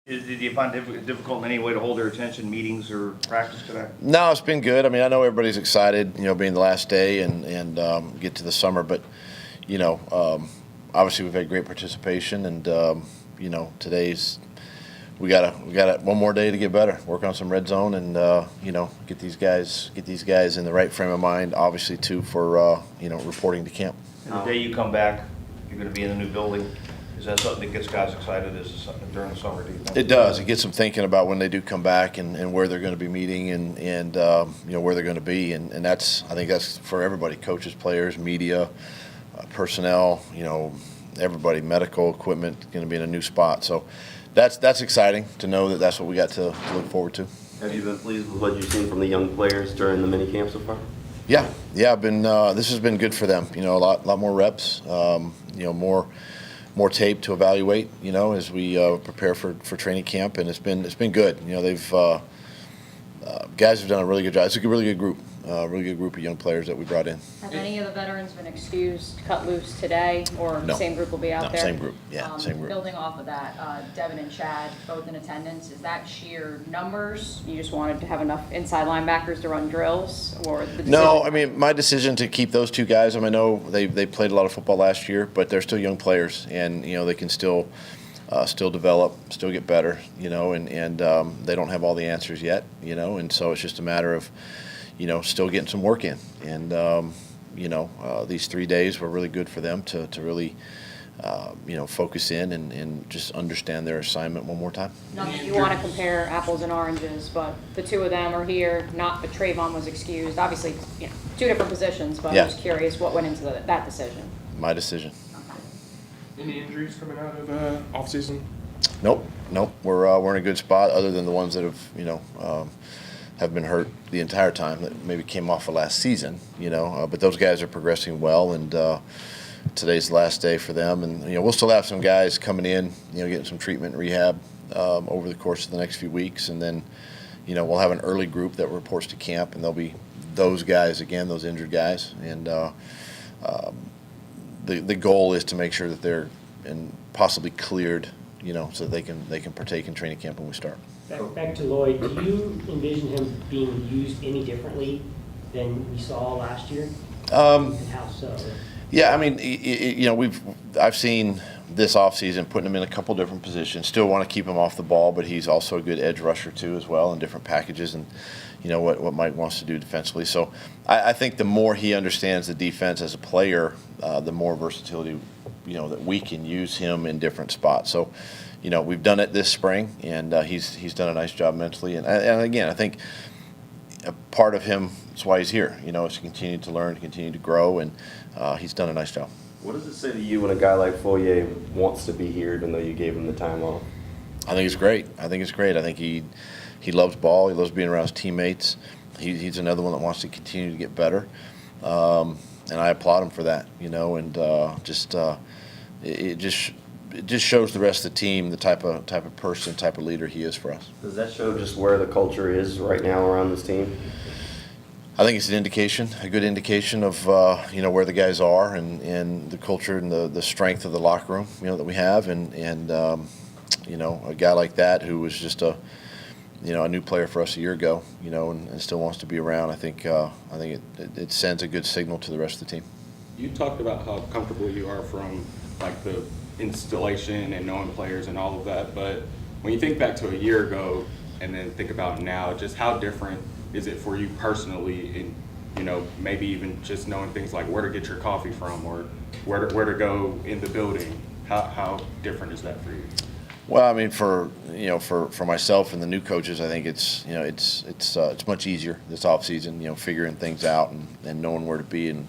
Did you find it difficult in any way to hold their attention, meetings or practice today? No, it's been good. I mean, I know everybody's excited, being the last day and get to the summer, but obviously we've had great participation, and today's we got one more day to get better, work on some red zone, and get these guys in the right frame of mind. Obviously, too, for reporting to camp. And the day you come back, you're going to be in the new building. Is that something that gets guys excited during the summer, do you think? It does. It gets them thinking about when they do come back and where they're going to be meeting and where they're going to be. And I think that's for everybody, coaches, players, media, personnel, everybody, medical equipment, going to be in a new spot. So that's exciting to know that that's what we got to look forward to. Have you been pleased with what you've seen from the young players during the minicamp so far? Yeah. I've been. This has been good for them. A lot more reps. More tape to evaluate. As we prepare for training camp, and it's been good. They've guys have done a really good job. It's a really good group of young players that we brought in. Have any of the veterans been excused, cut loose today, or No. the same group will be out there? Same group. Yeah, same group. Building off of that, Devin and Chad both in attendance. Is that sheer numbers? You just wanted to have enough inside linebackers to run drills, or the decision? No, I mean, my decision to keep those two guys. I know they played a lot of football last year, but they're still young players, and they can still develop, still get better, and they don't have all the answers yet, and so it's just a matter of still getting some work in. And, these 3 days were really good for them to really, focus in and just understand their assignment one more time. Not that you want to compare apples and oranges, but the two of them are here, but Trayvon was excused. Obviously, two different positions, but Yeah. I'm just curious what went into that decision. My decision. Any injuries coming out of offseason? Nope. We're in a good spot, other than the ones that have been hurt the entire time that maybe came off of last season. But those guys are progressing well, and today's the last day for them. And we'll still have some guys coming in, getting some treatment and rehab over the course of the next few weeks, and then we'll have an early group that reports to camp, and there'll be those guys again, those injured guys, and the goal is to make sure that they're possibly cleared, so they can partake in training camp when we start. Back to Lloyd, do you envision him being used any differently than we saw last year? And how so? Yeah, I mean, I've seen this offseason putting him in a couple different positions. Still want to keep him off the ball, but he's also a good edge rusher too, as well, in different packages, and what Mike wants to do defensively. So I think the more he understands the defense as a player, the more versatility that we can use him in different spots. So we've done it this spring, and he's done a nice job mentally. And again, I think a part of him, that's why he's here, is to continue to learn, to continue to grow, and he's done a nice job. What does it say to you when a guy like Foyer wants to be here, even though you gave him the time off? I think it's great. I think he loves ball. He loves being around his teammates. He's another one that wants to continue to get better, and I applaud him for that. And it just shows the rest of the team the type of person, type of leader he is for us. Does that show just where the culture is right now around this team? I think it's a good indication of where the guys are and the culture and the strength of the locker room that we have, and a guy like that who was just a new player for us a year ago, and still wants to be around. I think it sends a good signal to the rest of the team. You talked about how comfortable you are from like the installation and knowing players and all of that, but when you think back to a year ago and then think about now, just how different is it for you personally, and maybe even just knowing things like where to get your coffee from or where to go in the building? How different is that for you? Well, I mean, for myself and the new coaches, I think it's much easier this offseason, figuring things out and knowing where to be and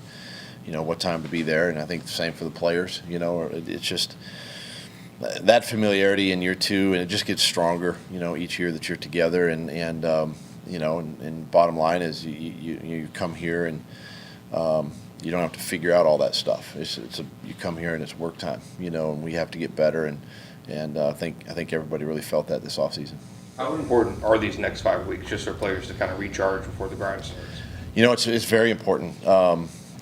what time to be there. And I think the same for the players. It's just that familiarity in year two, and it just gets stronger, each year that you're together. And bottom line is you come here and you don't have to figure out all that stuff. You come here and it's work time, and we have to get better. And I think everybody really felt that this offseason. How important are these next 5 weeks just for players to kind of recharge before the grind starts? It's very important.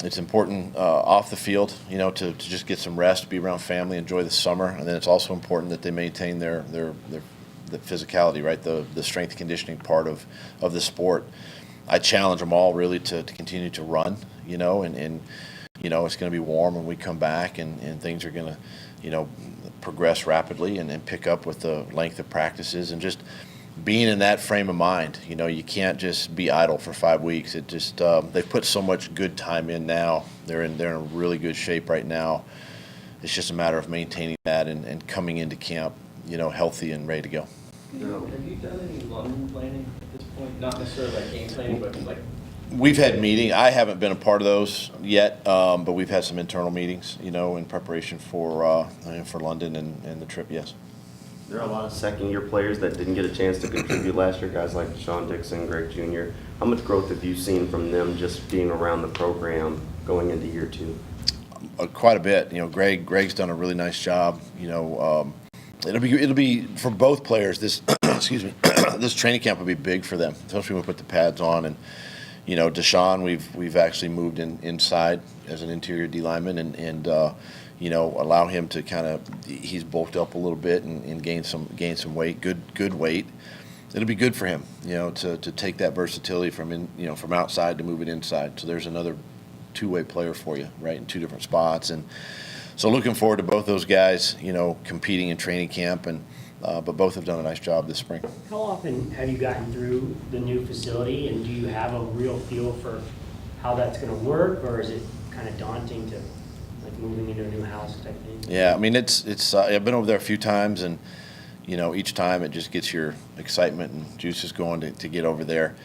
It's important off the field, to just get some rest, be around family, enjoy the summer, and then it's also important that they maintain their the physicality, right? The strength conditioning part of the sport. I challenge them all really to continue to run, you know, and you know, it's going to be warm when we come back, and things are going to, you know, progress rapidly and pick up with the length of practices and just being in that frame of mind. You know, you can't just be idle for 5 weeks. It just they've put so much good time in now. They're in really good shape right now. It's just a matter of maintaining that and coming into camp, you know, healthy and ready to go. Have you done any London planning at this point? Not necessarily like game planning, but like. We've had meetings. I haven't been a part of those yet, but we've had some internal meetings, you know, in preparation for London and the trip. Yes. There are a lot of second-year players that didn't get a chance to contribute last year, guys like Sean Dixon, Greg Jr. How much growth have you seen from them just being around the program going into year 2? Quite a bit. You know, Greg's done a really nice job. You know, it'll be for both players. This excuse me, this training camp will be big for them, especially when we put the pads on. And you know, Deshaun, we've actually moved inside as an interior D lineman, and you know, allow him to kind of, he's bulked up a little bit and gained some weight, good weight. It'll be good for him, you know, to take that versatility from outside to move it inside. So there's another two-way player for you, right, in 2 different spots. And so looking forward to both those guys, you know, competing in training camp, and but both have done a nice job this spring. How often have you gotten through the new facility, and do you have a real feel for how that's going to work, or is it kind of daunting to like moving into a new house type thing? Yeah, I mean, it's I've been over there a few times, and you know, each time it just gets your excitement and juices going to get over there.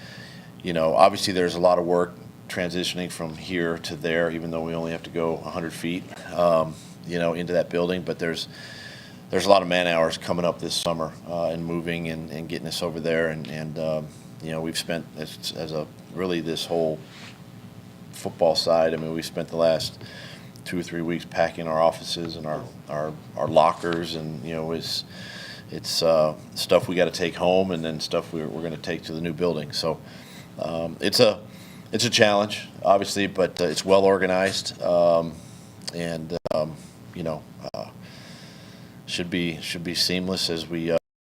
You know, obviously there's a lot of work transitioning from here to there, even though we only have to go 100 feet, you know, into that building. But there's a lot of man hours coming up this summer and moving and getting us over there. And you know, we've spent as a really this whole football side. I mean, we've spent the last 2 or 3 weeks packing our offices and our lockers, and you know, it's stuff we got to take home, and then stuff we're going to take to the new building. So it's a challenge, obviously, but it's well organized, and you know, should be seamless as we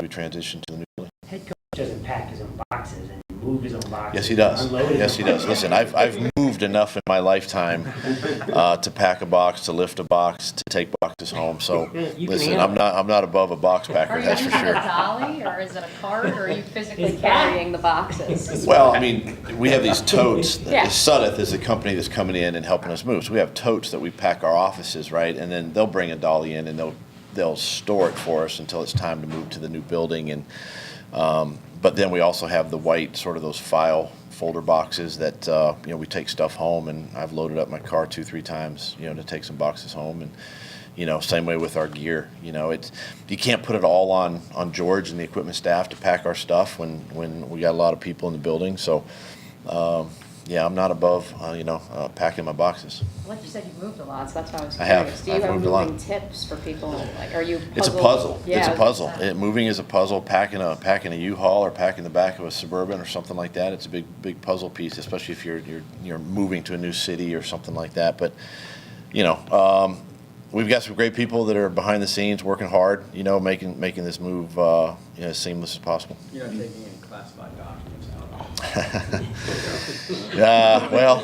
transition to the new building. Head coach doesn't pack his own boxes and move his own boxes. Yes, he does. Unload his Yes, own he does. boxes. Listen, I've moved enough in my lifetime to pack a box, to lift a box, to take boxes home. So You can listen, handle I'm not above a box packer, Are you that's for using a sure. dolly, or is it a cart, or are you physically It's that. carrying the boxes? Well, I mean, we have these totes. Yeah. Sudeth is the company that's coming in and helping us move. So we have totes that we pack our offices, right? And then they'll bring a dolly in, and they'll store it for us until it's time to move to the new building. And but then we also have the white, sort of those file folder boxes that you know, we take stuff home, and I've loaded up my car 2-3 times, you know, to take some boxes home. And you know, same way with our gear. You know, you can't put it all on George and the equipment staff to pack our stuff when we got a lot of people in the building. So yeah, I'm not above you know, packing my boxes. Like you said, you've moved a lot, so that's why I was I have. curious. Do you I've have moved a lot. moving tips for people? Like, are you It's a puzzled? puzzle. Yeah, It's a puzzle. I was gonna say. Moving is a puzzle. Packing a U-Haul or packing the back of a Suburban or something like that. It's a big puzzle piece, especially if you're moving to a new city or something like that. But you know, we've got some great people that are behind the scenes working hard. You know, making this move you know, as seamless as possible. You're not taking any classified documents out. Well,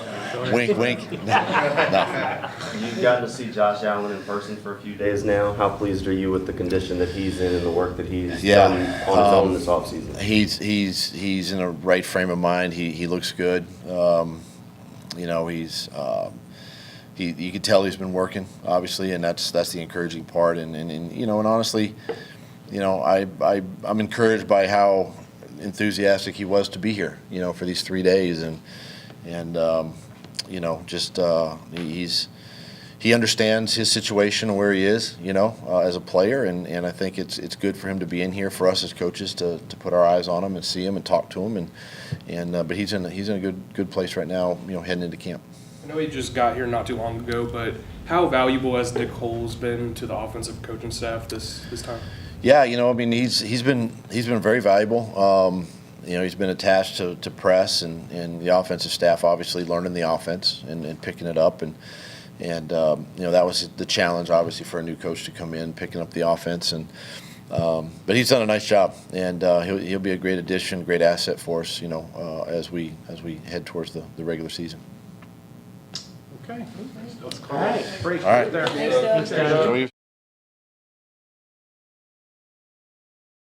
wink, wink. No. You've gotten to see Josh Allen in person for a few days now. How pleased are you with the condition that he's in and the work that he's done on his own this offseason? He's in a right frame of mind. He looks good. You know, you can tell he's been working, obviously, and that's the encouraging part. And you know, and honestly, you know, I'm encouraged by how enthusiastic he was to be here, you know, for these 3 days, and you know, just he understands his situation and where he is, you know, as a player, and I think it's good for him to be in here for us as coaches to put our eyes on him and see him and talk to him, and but he's in a good place right now, you know, heading into camp. I know he just got here not too long ago, but how valuable has Nick Holes been to the offensive coaching staff this time? Yeah, you know, I mean, he's been very valuable. You know, he's been attached to press and the offensive staff, obviously learning the offense and picking it up, and you know, that was the challenge, obviously, for a new coach to come in, picking up the offense, and But he's done a nice job, and he'll be a great addition, great asset for us, as we head towards the regular season. Okay. All right. Break All right. there. Thanks, Doug. Enjoy your